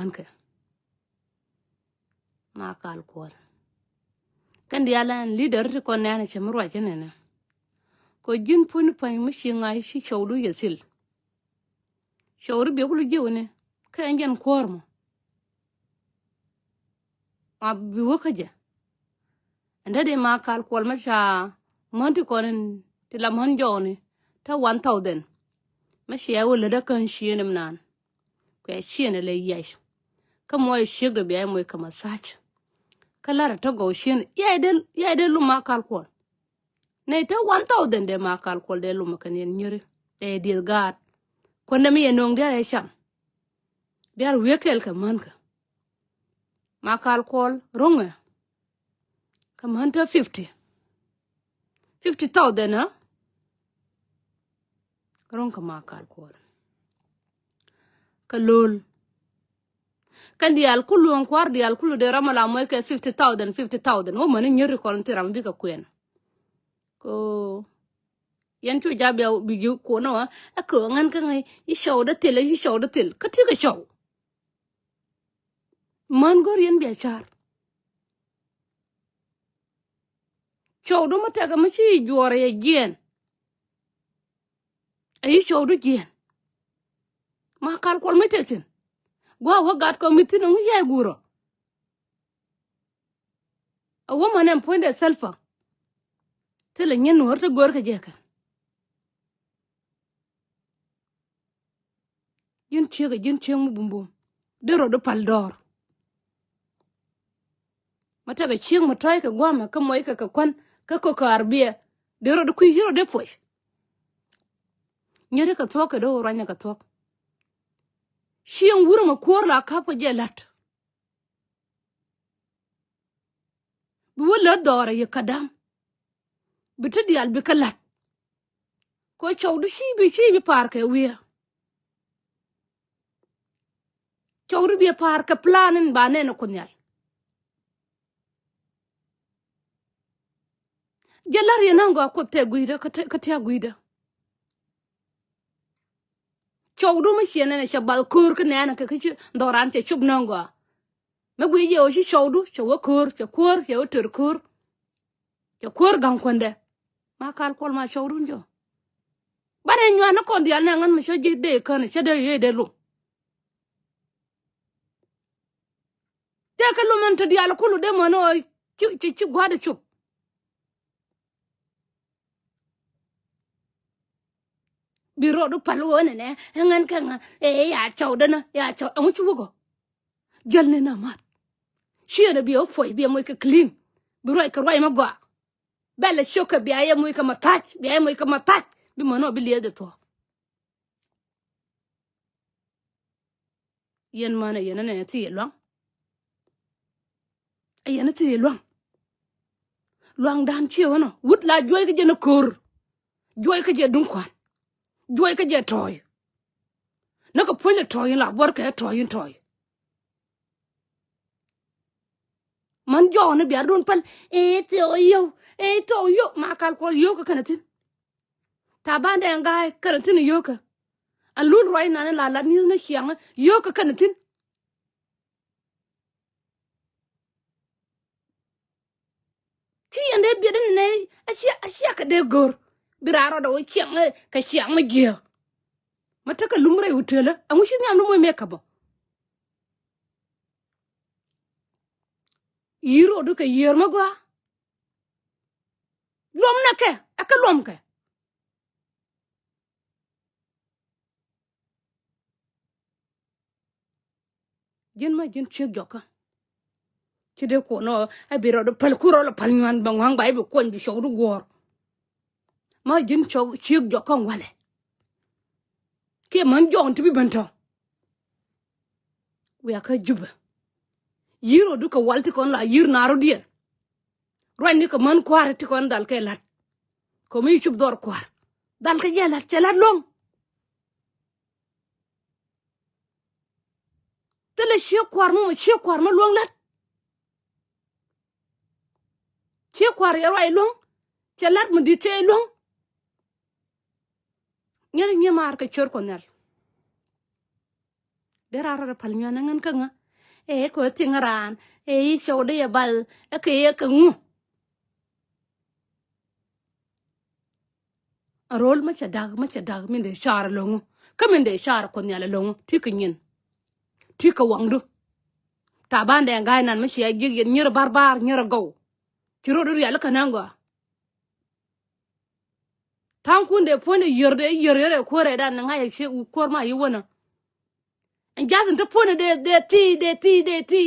anke ma kal kwal kan dia lan leader ko nana chamro kenene ko jin pun pan mi shinga shi shawdu yasil shawru be bulu jewne kan jan kormo ma bi wakaje ndade ma kal kwal ma sha monti konen tila mon joni ta 1000 ma shi ya wala da kan shi ne nan ko shi ne le yash ka moy shigre be moy kama sacha kalara ta go shin ya del lu ma kal kwal ne ta 1000 de ma kal kwal de lu ma kan yen nyuri e dil gat ko ndam ye nong de sham der wekel ka man ka ma kal kwal runga kam hanta 50,000 ha ron ka ma kal kwal ka lol kan dial kullu on kwar dial kullu de ramala moy ka 50,000 wo man nyuri ko ntiram bi ka kwen ko yan chu jabe bi ju ko no a ko ngan ka ngai i show da til ka ti ka show man gor yen bi char show do mata ga machi jore ye gen ai show do gen ma kal kwal metetin gwa wa gat ko mitin ngu ye guro a woman en point de selfa tele nyen horta gor ka jeka yin chega mu bumbum dero do pal dor mata ga ching mo toy ka gwa ma ka moy ka kwan ka ko ka arbia dero do ku hiro de posh nyere ka toka do ranya ka tok shiyan wuro ma kor la ka po je lat bu wala dora ye kadam bitu dial bi ka lat ko chawdu shi bi par ka wiya chawru bi par ka planin ba ne na kunyal jalar ye nango ko te guida ka te guida chawdu ma hiene ne shabal kur ka ne na ka ki doran te chub nango ma guije o shi chawdu chawa kur chawa tur kur chakur gang konde ma kal kol ma chawdu njo bare nywana kon dial na ngan ma shoje de kan chade ye de lu te ka lu man to dial kulu de mono ci gwada chup biro do palu ne ne ngan kan ya chawda na ya chaw amu chu go gel ne na mat shi ne bi o foi bi mo ka clean biro ka roi ma gwa bele shoka bi aye mo ka matach bi mono bi le de to yen mana yen ne ti long yen ti long dan chi wono wut la joy ka je na kor joy ka je dun kwan joy ka je toy na ko pole toy la bor ka toy man jo na bi adun pal to yo ma kal ko yo ka kanatin ta ba de ngai kanatin yo ka alun roi na la ni na chiang yo ka kanatin ti ande bi den ne asia ka de gor biraro do chiang ka chiang ma gyo mata ka lumre utela amu shi nyam no mo me ka bo yiro do ka yer ma gwa lom na ke aka lom ke jin che joka ci de ko no abiro do pal kuro lo pal nyan bang wang bai bi kon bi show du gor ma jin chow ci joka wale ke man jon ti bi banto we aka juba yiro du ka walti kon la yir naru dien rwani ko man kwar ti kon dal ke lat ko mi chub dor kwar dal ke jelat ci lat long tele shi kwar mo long lat ci kwar ya rai long ci lat mu di te long ñer ñemar ka chor ko nel derara palnyana ngan kanga ko tingaran shode ya bal ke kangu rol ma cha dag min de shar longu kamin de shar ko nyala longu tikinyin tika wangdu ta bande ngai nan ma shi gig nyir barbar nyir go kiro dur yalla kananga tan kunde pone yerde ko re dan ngai she u kor ma yi wona en jazin to pone de ti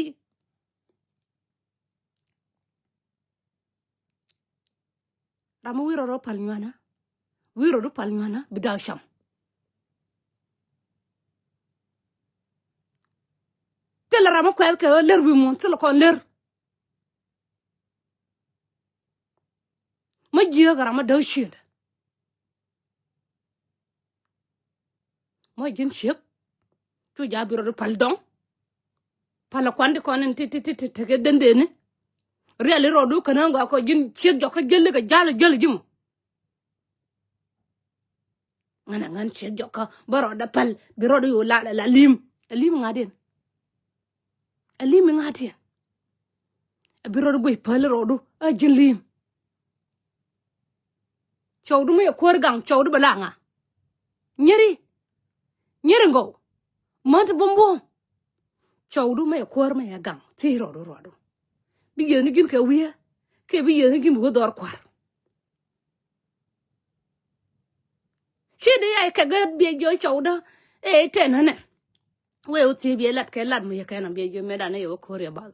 ramu wiro ro palnyana bidag sham tel rama kwel ke ler wi mun tel kon ler ma jiya gara ma daw shinde mo jin shek tu ja biro ro pal dong pala kwandi konen ti ke dende ne real ro du kananga ko jin shek jo ka gelle ga jala jim ngana ngan shek jo ka baro da pal biro do la lim ngaden biro do goy pal ro du a jin lim chawdu me kor gang chawdu balanga nyeri ngo mont bombo chawdu me kor me gang ti ro do bi yeni gin ka wiya ke bi yeni gin bo dor kwar shidi ay ka gad bi jo chawda tenane we uti bi lat ke lat me ka na bi jo me dane yo kor ya bal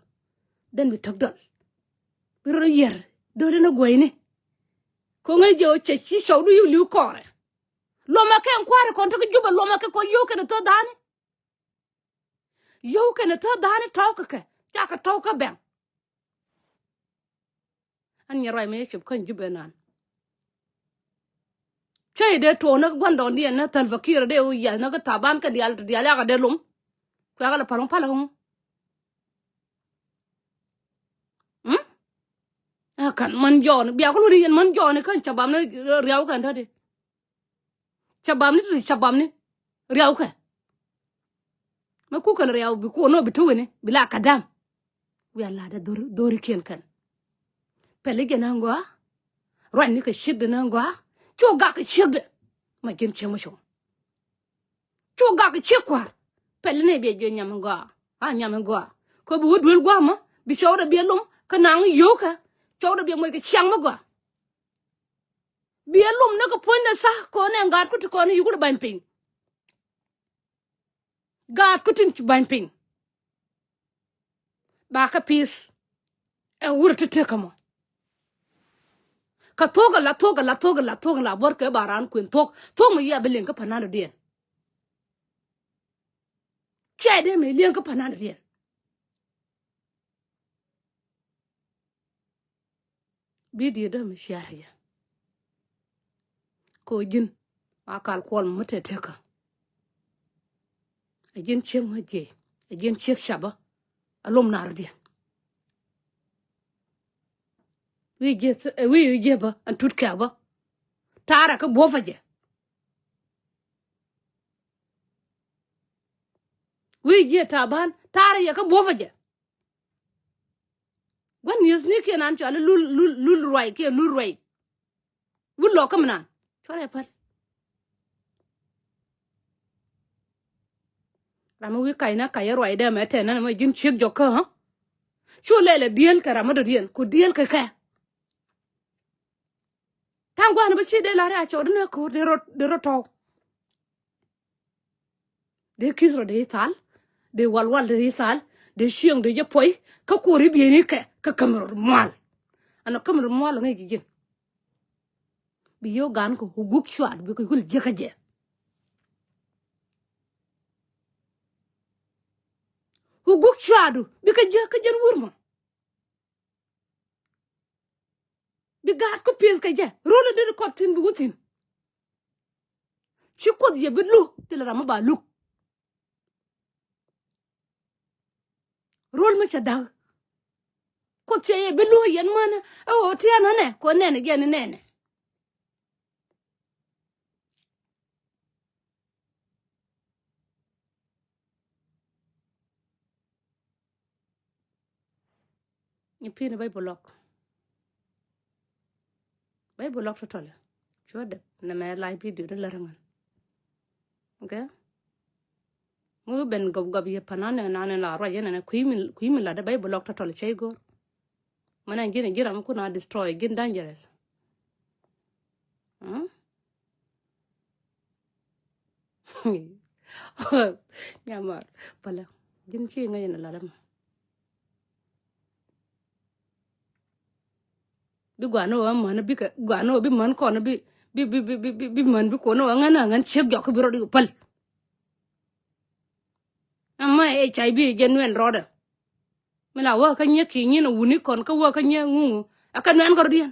den bi tagdal bi ro yer do na goyne ko ngai jo che chi chawdu yu liu kore lo ma ken kware kon to juba lo ma ke ko yo ke to dane tawka ke ja ka tawka ben an yaray me chub kan jube nan chay de to na gondo ndi na talvakir de u ya na ga taban ka dial ga de lum ko ga la palon palon kan man jon biya ko ri man jon kan chabam na riaw kan de chabam ni riaw ka ma ku kan riaw bi ko no bi tuwe bila kadam wi alla da dori ken kan pele gena ngwa ran ni ka shid na ngwa cho ga ka shid ma gen che mo sho cho ga ka che kwar pele ne be jo nyam ngwa ko bu dul gwa ma bi cho da be lum ka nang yo ka cho da be mo ka chang ma gwa be lum na ka ponda sa ko ne ngat ku ko ne yugo ban ping ga ku tin ban ping ba ka peace e wurta te kamo ka toga la bor ke baran kuin tok mo ya belen ka panana dien chede me len ka panana dien bi di da me shariya ko jin akal kol mate teka ajin chen ma je ajin chek shaba alom nar dien wi je ba an tut ka ba tara ka bofaje wi je taban tara ya ka bofaje wan yus ni ke nan chala lul roi ke lul roi wul lo kam nan chore par rama wi kaina kaya roi da ma te nan ma jin chek jo ka ha chu lele diel ka rama do dien ku diel ka tangwana ba chi de la ra cho de ko de ro to de kisro de tal de walwal de sal de shiang de yapoi ka ko ri bi ni ka kamar mal ana kamar mal ngai gigin bi yo gan ko huguk chwat bi ko hul je ka je huguk chwadu bi ka je wurma bi gat ko pes ka je rolo de ko tin bi wutin chi ko ye bi lu til rama ba lu rol ma cha dag ko che ye bi lu yen mana o tiana ne ko nene gen nene ni pin bay block totally chua de na me live video de la rangan okay mu ben gob ye panane na la ro ye na kuimi la de bay block totally chay go mana ngine gira mu kuna destroy gin dangerous nyamar pala gin chi ngay na la dam bi gwano wa man bi ka gwano bi man ko na bi man bi ko no ngana ngan chek jok bi ro di pal amma HIV genuine roda mila wa ka nye ki nyina wuni kon ka wa ka nye ngungu aka nan ko dian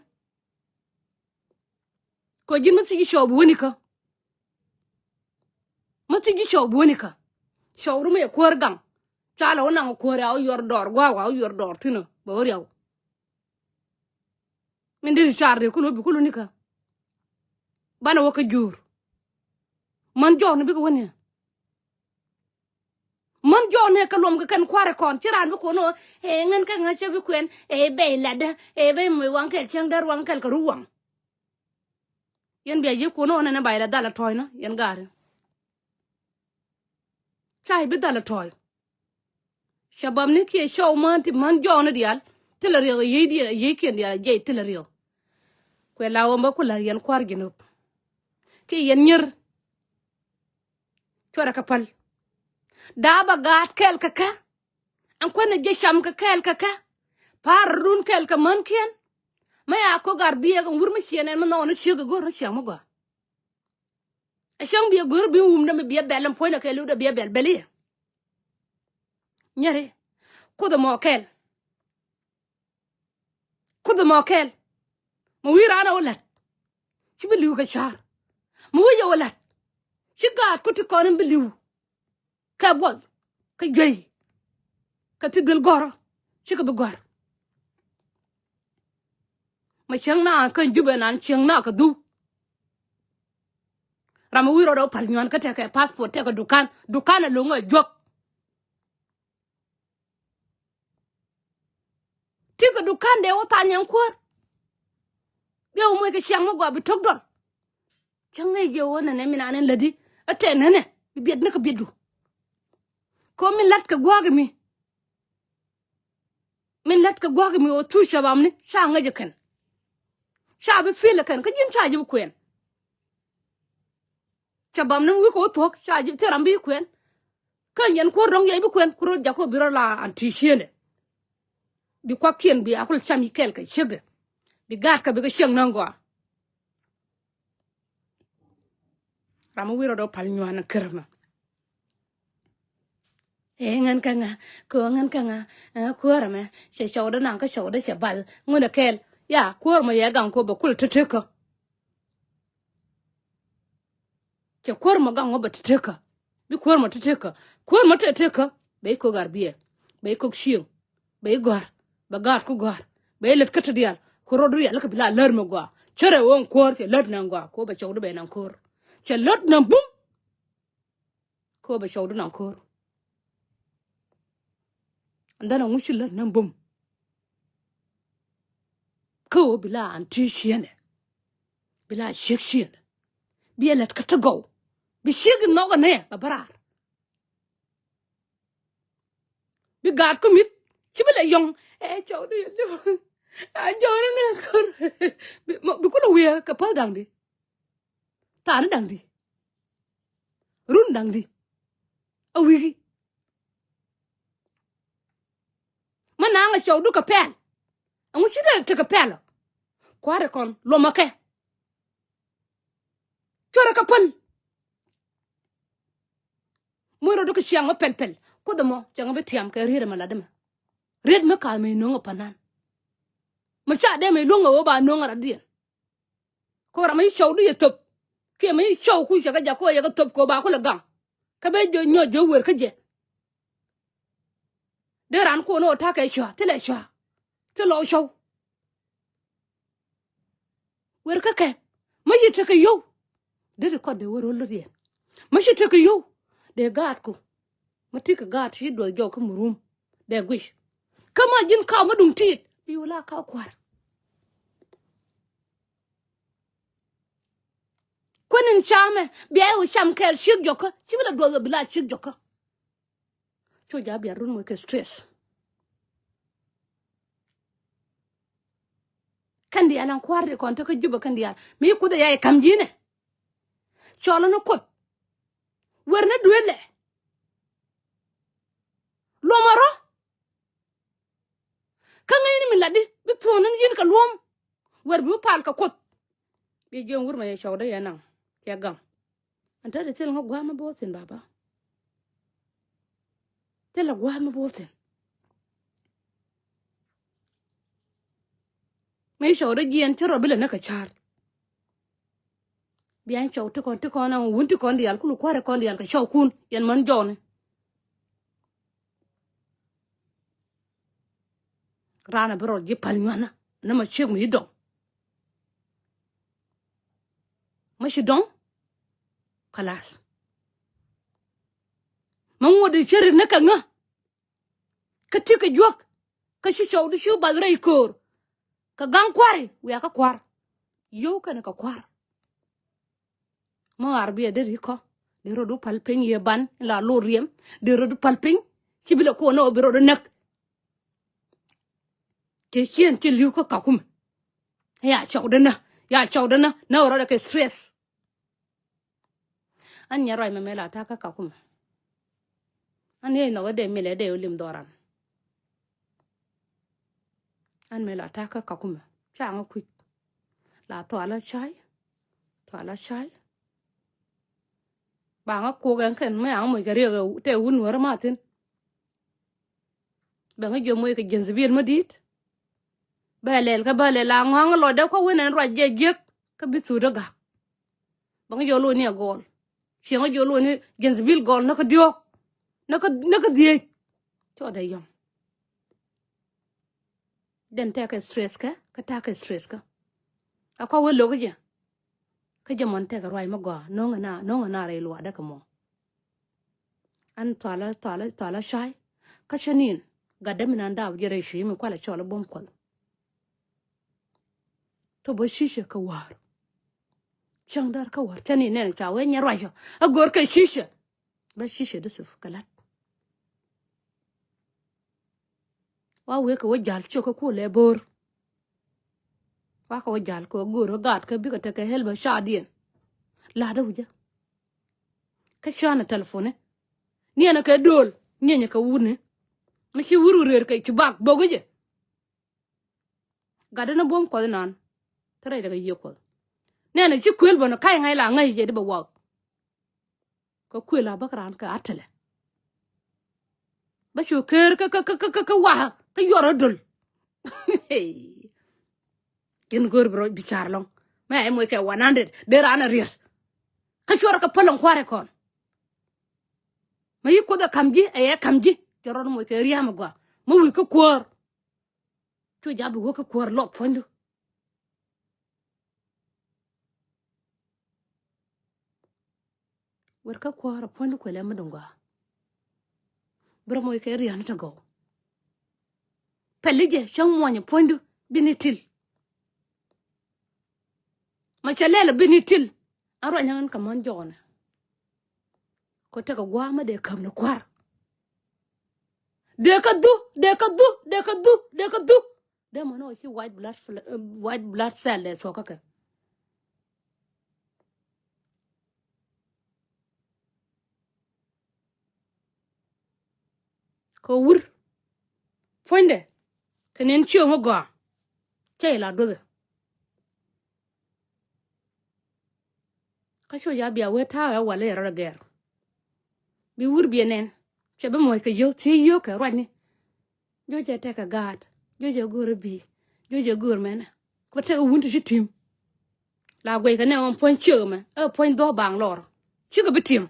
ko jin ma sigi show wuni ka ma sigi show wuni ka show ru me ko gang chala wona ko ra yor dor wa yor dor tino bo riaw min di charde ko no bi ko ni ka bana wa ka jur man jox bi ko woni man jone ka lom ka kan kware kon tiran ko no ngan ka nga che bi kwen be lada be mo wan kel chang dar wan kel ka ruwang yen be ye ko no na ba la dala toy no yen gare chai bi dala toy shabam ni ke show man ti man jone dial telari ye di ye ken dial je telari ko lawo mba ko la yen kwar gino ke yen nyer chora ka pal daba gat kel kaka an kwana je sham ka kel kaka par run kel ka man ken maya ko gar biye ko wurma shene man no shiga gor sham go a sham biye gor bi wum dama biye belam poina ke lu da biye bel beli nyare ko da mo kel mo wirana wala ci beliw ka char mo wiya wala ci gat ko ti konin beliw ka bod ka gay ka ti gel goro ci ka bi gor ma chang na kan jube nan chang na ka du ram wiro do pal nyon ka te ka passport te ka dukan lo ngo jok ti ka dukan de o ta nyan ko ge o mo ka chang mo gwa bi tok dor chang ngai ge o na ne mina ne ladi ate ne ne bi biet ne ka biedu ko min lat ka gwag mi o tu shabam ni sha nga je kan sha bi fil kan ka jin cha ji kwen shabam ni wi ko tok sha ji te rambi kwen kan yan ko rong ye bi kwen kuro ja ko biro la anti shene bi kwa kien bi akul chami kel ka chege bi gat ka bi ka sheng nangwa ramu wiro do pal nywana kerma ngan ka nga ko rama che shawda nan ka shawda che bal ngona kel ya ko ma ya gan ko ba kul teteka che ko ma gan ba teteka bi ko ma teteka be ko garbiye be ko shieng be gor ba gar ko gor be let ka tdial ko rodu ya la ka bila ler ma gwa chere won ko che let nan gwa ko ba shawda be nan ko che let nan bum ko ba shawda nan ko andana ngushila nan bum ko bila anti shiene bila shekshien bi let ka to go bi shig no ne babarar bi gat ko mit ci bele yong chaw de yo a jore na ko bi ko wiya ka pal dangdi tan dangdi run dangdi a wigi mana nga chaw du ka pel angu ci de te ka pel kware kon lo make chora ka pal moro do ka chiang pel ko do mo chang be tiam ka rire mala dema red me ka me no panan ma cha de me longa wo ba no ngara dien ko ra me chaw du ye top ke me chaw ku ja ka ja ko ya ka top ko ba ko la gang ka be jo nyo jo wer ka je de ran ko no ta ka chwa te lo show wer ka ke ma yi te ka yo de ko de wer lo dien ma shi te ka yo de gat ko ma ti ka gat shi do jo ka murum de gwish kama jin ka ma dum tit biula ka kwar kunin chame biya u cham kel shik joka chibla dozo bila shik joka cho ja biya run mo ke stress kandi alan kwar de kon to ka juba kandi al mi ku da ya kam jine cholo no kut werne duele lomaro ka ngay ni mi ladi bi tonon yin ka lom wer bi pal ka kut bi jen wur ma ya shawda ya nan ya gam anta de tel ngwa ma bosin baba tel ngwa ma bosin mai shawda jen tiro bila na ka char biyan chaw to kon na wunti kon dial kulu kware kon dial ka shaw kun yan man jone rana bro ji pal nyana na ma cheg mi don ma shi don kalas man wodi cherir na ka nga ka ti ka jok ka shi chaw du shu badrai kor ka gang kware wi ka kwar yo ka na ka kwar mo arbiya de riko de rodu palping ye ban la loriem de rodu palping kibila ko no be rodu nak ke kien til yu ko kakum ya chawdana na rodu ke stress an nya roi memela ta ka kakum an ye no de mele de lim doran an mela ta ka kakum cha nga ku la to ala chai ba nga ko gan ken me ang mo gari ga te un war matin ba nga jo mo ke genzbir madit ba lel ka ba le la ngong lo da ko wenen ro je ka bisu daga ba nga jo lo ni gol shi nga jo lo ni genzbil gol na ka dio na ka die to da yom den ta ka stress ka ta ka stress ka akwa wo lo ga ka jamon te ka roi ma go no nga na re lo da ka mo an twala shai ka shanin ga da minan da jere shi mi kwala chola bom kwal to bo shisha ka war chang dar ka war tani ne cha we nya roi a gor ka shisha ba shisha da suf kalat wa we ka wo jal cho ka ko le bor wa ka wo jal ko goro gat ka bi ka ta ka helba shadien la da wuja ka shana telefone ni na ka dol nyenya ka wune mashi wuru rer ka chubak bogoje gada na bom ko nan tare daga yeko ne na chi kwel bono kai ngai la ngai je de ba wa ko kwela bakran ka atale ba shu ker ka wa ka yoro dol ken gor bro bichar long ma ay moy ka 100 de rana rier ka chora ka palon kware kon ma yiko da kamji ay kamji joron moy ka riyama gwa ma wi ka kwor to jabu wo ka kwor lok fondu wer ka kwor fondu ko le madunga bro moy ka riyana ta go pelige shan monya fondu binitil ma chalela binitil aro nyan ka mon jona ko ta gwa ma de kam na kwar de ka du de mo no ki white blood cell le so ka ko wur fonde kenen chiyo mo gwa chay la do ka sho ya bia we ta ya wale ra ger bi wur bi nen che be mo ka yo ti yo ka ro ni jo je te ka gat jo je gur bi jo je gur men ko te wun ti tim la gwe ka ne on pon chiyo me pon do bang lor chi ka bitim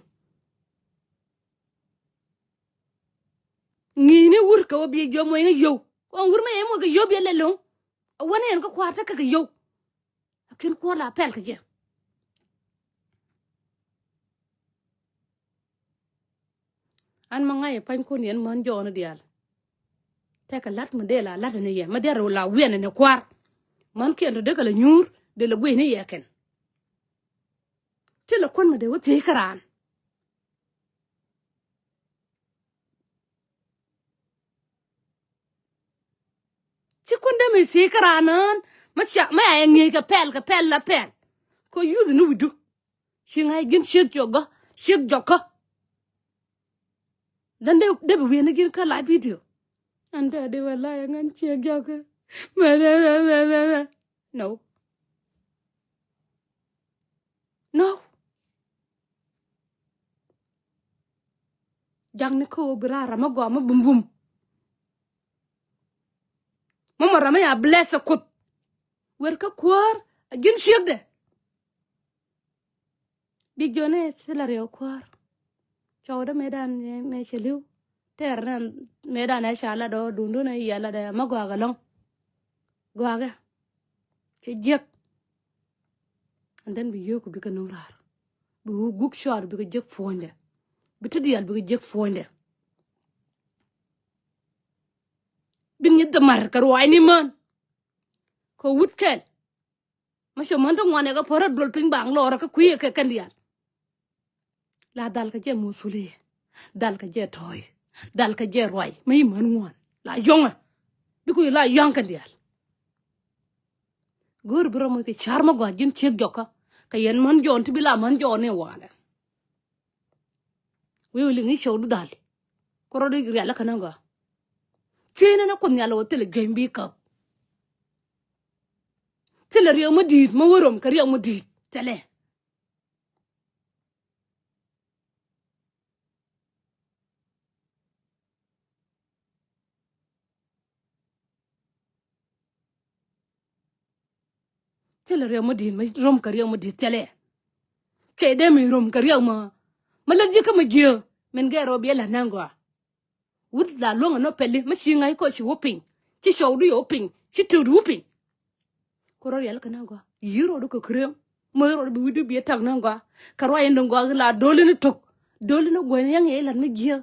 ngi ne wur ka bi jo mo ni yo on wur me mo ka yo bi le long wona en ko kwarta ka yo akin ko la pel ka je an ma ngai pan ko nien man jo na dial ta ka lat mede la lat ne ye ma de ro la wen ne kwar man ke ndo de ka la nyur de la gwe ne ye ken te la kon mede wote karan ci kon de me se karanan ma cha ma ya nge ka pel la pel ko yu nu wudu shi ngai gin shek jogo dan de be wen gin ka la video anda de wala ya ngan shek jogo ma no jang ne ko brara ma go ma bum bum mama rama ya bless kut wer ka kwar gin shek de bi jone sila rew kwar chawda medan me cheliu ter nan medan ya shala do dundu na yala da ma gwa galong gwa che jek and then bi yoku bi ka nurar bi guk shor bi ka jek fonde bi tidiyal bi ka jek fonde bin yidda mar ka ruwai ni man ko wutkel ma sha man to ngwane ka pora dol ping bang lora ka kuye ka kandial la dal ka je musuliye dal ka je toy dal ka je roy mai man ngwan la yonga bi ko la yang kandial gor bro mo ke charma gwa jin chek joka ka yen man jon ti bila man jone wala we wili ngi show du dal ko ro de ri ala kana ga tina na kun yalo tele gembi ka tele riyo mo dit mo worom ka riyo mo dit tele riyo mo dit ma rom ka riyo mo dit tele che de mi rom ka riyo ma la di ka ma je men ga ro bi la nangwa wut la longa no pele ma shi ngai ko shi woping chi show du yo ping chi tu du ping ko ro yal kana ngwa yiro du ko krem mo ro bi widu bi tak nangwa ka ro yin ngwa la dole ni tok dole no gwen yang e lan ma je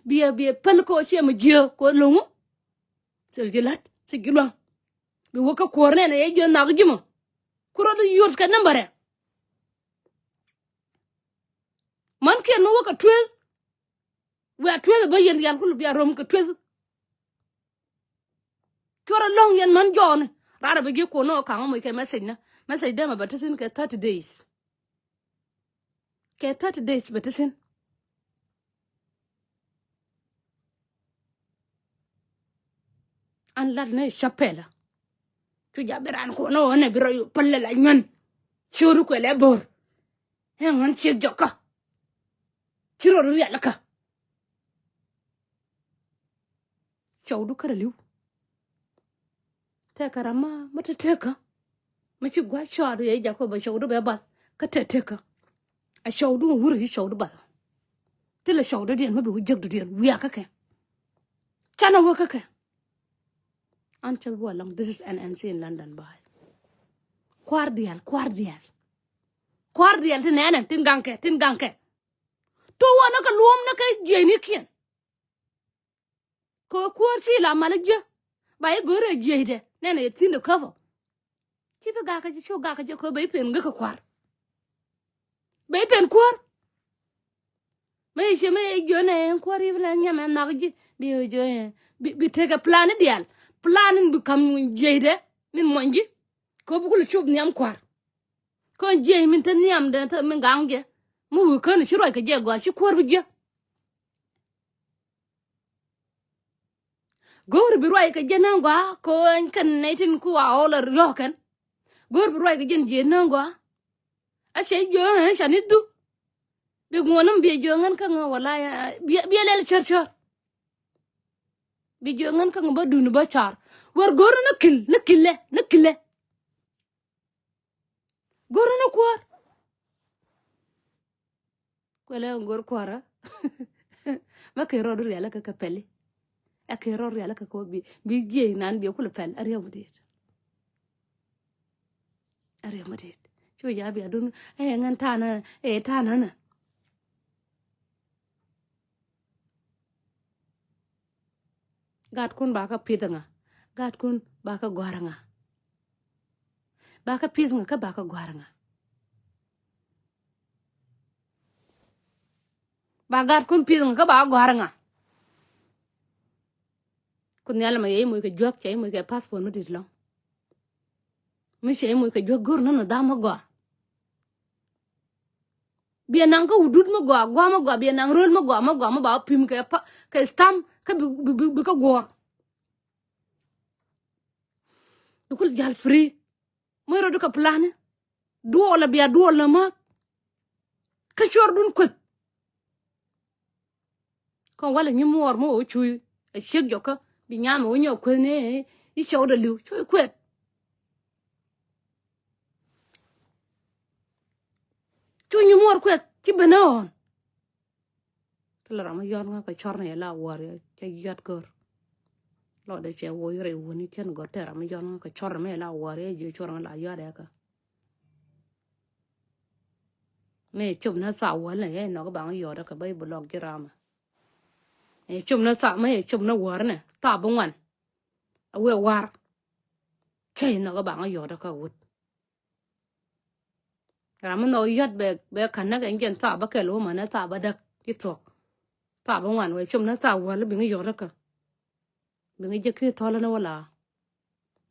bi pel ko shi ma je ko longu sel gilat si gilwa bi woka korne ne ye je na gimo ko ro du yot ka nambare man ke no woka twel we a twel ba yen yal ko bi rom ka twel Kora long yan man John. Rada begi ko no kanga mo ke message na. Message dem about sin ke 30 days. Ke 30 days betasin. An lad ne chapela. Tu jaberan ko no ne biro palle la nyan. Churu ko le bor. He ngan chek joka. Chiro ru ya laka. Chawdu karaliu. Teka rama mata teka. Machi gwa chadu ye jako ba chawdu be ba. Ka teka. A chawdu wuri hi chawdu ba. Tele chawdu dien mabi wujek du dien. Wiya kake. Chana wo kake. Ancha walang this is NNC in London by. Kwardial. Kwardial tinene tinganke. To wana ka luom na ka jeni kien. Ko kwarchi la malagja. Ba gore jede. Nene yetin the cover. Kibe gaka ji cho gaka ji ko bay pen ngaka kwar. Bay pen kwar. May she may jone kwar ibla nyama nagji bi jone bi take a plan dial. Planning become jede min monji. Ko bu ko chop nyam kwar. Ko je min tan nyam de ta min gange. Mu ko ni shiro ka je gwa shi kwar bu je. Gor bi roi ka je nangwa ko kan netin ku a oler yoken. Gor bi roi ka je nangwa. A she jo shani du. Bi ngonam bi jo ngan ka wala ya bi lel char. Bi jo ngan ka ba dunu ba char. War gor na kille. Gor na kwar. Kwele gor kwara. Ma ke rodu ya la ka kapele. A ke rodu ya la ka ko bi je nan bi ko le pel ariya mudit. Cho ya bi adun ngan tana na. gat kun ba ka pitanga gat kun ba ka gwaranga ba ka pisnga ka ba ka gwaranga ba gat kun pisnga ka ba gwaranga kun yalla ma yey moy ka jok cey moy ka passport ma dit long mi cey moy ka jok gor na da ma go bien nang ka udut ma go bien nang rol ma go ma ba pim ka pa ka stam ka bi ka gor dukul jal free moy ro du ka plan duola bia duola ma ka chor dun kwet kon wala ni mor mo o chuy e chek yo ka bi nyama o nyo kwet ne i chow da liu chuy kwet chuy ni mor kwet ki benon tala rama yon nga ka chor ne la war ya yat gor lo de che wo yore woni ken go tera ma yon nga ka chor me la war ya je chor la ya de ka me chum na sa wala ye no ka bang yo da ka bai blog girama e chum na sa me chum na war ne ta bungwan a we war ke no ka bang yo da ka wut rama no yat be kan na gen gen sa ba ke lo ma na sa ba dak ki tok ta bungwan we chum na sa wala bi ngi yo da ka bi ngi je ki tola na wala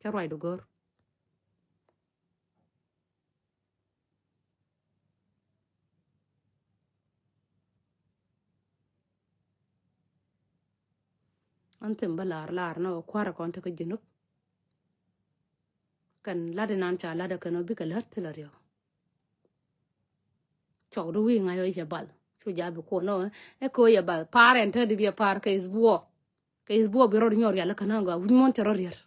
ka roi do gor antim balar lar no kwara kon ta ka junub kan lade nan cha lade kan bi ka lar tila ryo chow do wi ngayo je bal chu ja bi ko no e ko ye bal parent de bi par ka isbo bi ro nyor ya la kan nga wi mon tero ryer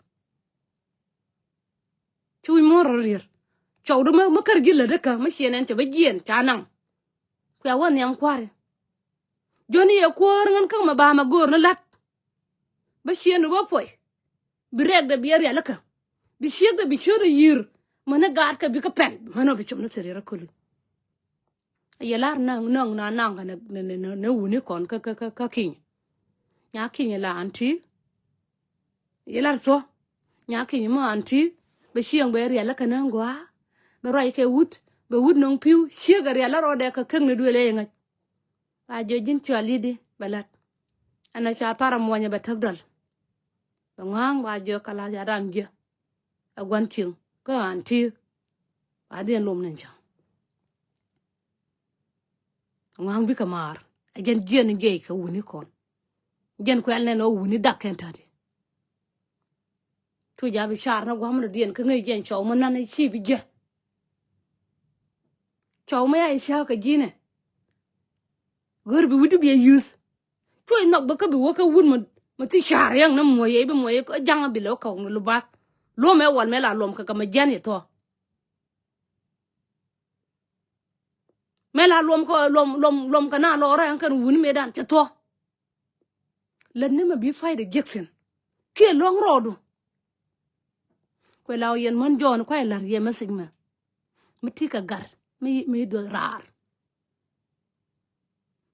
chu mon ro ryer chow do ma kar gilla de ka ma shenen cha ba gien cha nang ku ya won yang kware joni ye ko ngan kan ma ba ma gor na lat ba shenu ba foy bi rek de bi ya la ka bi shek de bi chure yir mana gat ka bi ka pen mana bi chum na serira kulu yelar nang ka ne wuni kon ka king nya king la anti yelar so nya king mo anti be shiang be ria la kana ngwa be roi ke wut nong piu shiga ria la ro de ka keng ne duele nga a jo jin chali di balat ana cha tara mo nya be tabdal be ngang ba jo kala ya ran je a gwan ting ka anti ba den lom nen cha ngang bi kamar agen jen ge ka wuni kon jen ko alne no wuni dakken tadi tu ja bi char na gwam no dien ka ngai jen chow man na chi bi je chow ma ai sha ka jine gor bi wudu bi use tu no ba ka bi wo ka wun ma ti char yang na mo ye bi mo ye ko jang bi lo ka no lu ba lo me wal me la lom ka ma jen ye to me la lom ko lom ka na lo ra kan wuni me dan che to len ne ma bi fayda Jackson ke long rodu ko law yen man jon ko lar ye masig ma miti ka gar mi do rar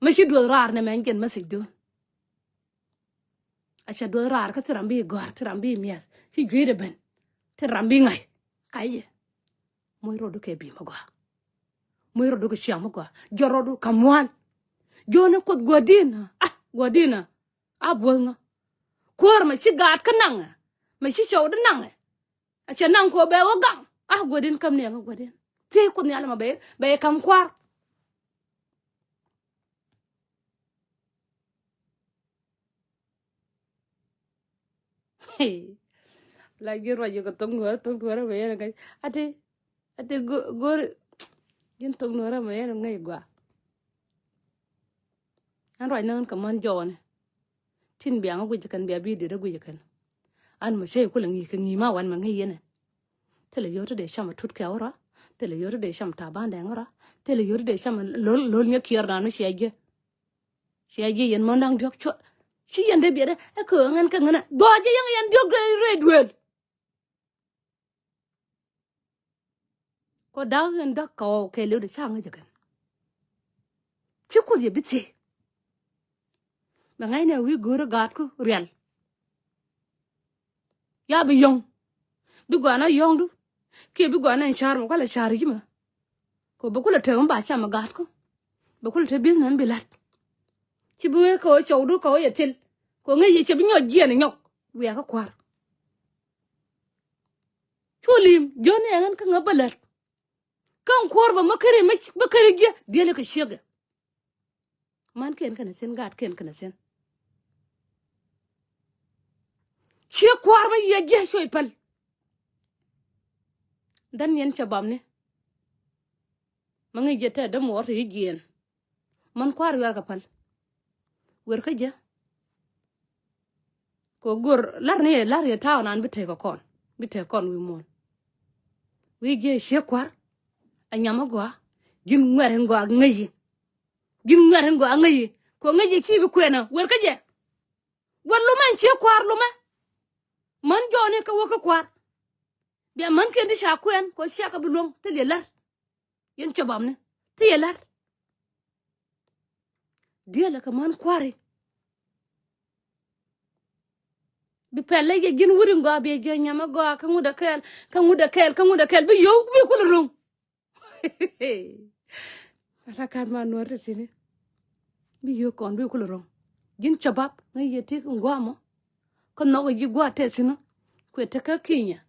ma ci do rar ne men gen masig do acha do rar ka tirambi gor tirambi mies ci gwede ben tirambi ngai kaye moy rodu ke bi ma go moy rodu ko siam go jorodu kamwan jona ko godina abonga kor ma ci gat ka nang ma ci chow de nang acha nang ko be wo gang godin kam ne godin te ko ne ala ma be kam kwar la giro yo ko tong nuara be ga ate gor yin tong nuara me ngai gwa an roi nan ka man jone tin biang gu kan bia bi de gu kan an ma sei ko langi ka ngi ma wan ma ngai yene tele yo de sham tut ka ora tele yo de sham ta ban dang ora tele yo de sham lol nya kier na no shege yen mon dang jok cho shi yen de bi de e ko ngan ka ngana do je yen jok re duel ko daw yen dak ka o ke le de sang je kan chi ko je bi ti ma ngai na wi goro gat ku real ya bi yong bi gwana yong du ke bi gwana char mo kala char gi ma ko ba kula te ba cha ma gat ko ba kula te business bi lat ci bu ko chow du ko ye til ko ngi ci bi ñoo jien ñok we ka kwar cholim jone ngan ka ngabalat kan kwar ba makare ma kare gi dele ka shege man ken kana sen gat ken kana sen ci kwar ma ye je soy pal dan yen ca bam ne ma ngi jeta da mo wata yigien man kwar wer ka pal wer ka je ko gor lar ye taw nan bite kon wi mon wi ge she kwar anyama gwa gin ngwere ngwa ngayi ko ngayi ci bi kwena wer ka je wallu man she kwar lu man jone ka wo ka kwar bi man ken di sha kwen ko sha ka bulong te le lar yen ca bam ne te ye lar dia la ka man kware bi pelle ge gin wuri ngo be ge nyama go ka nguda kel bi yow bi ko rum ala kan ma no te tini bi yo kon bi ko rum gin chabab ngai yete ngo mo ko no gi gwa te sino ko te ka kinya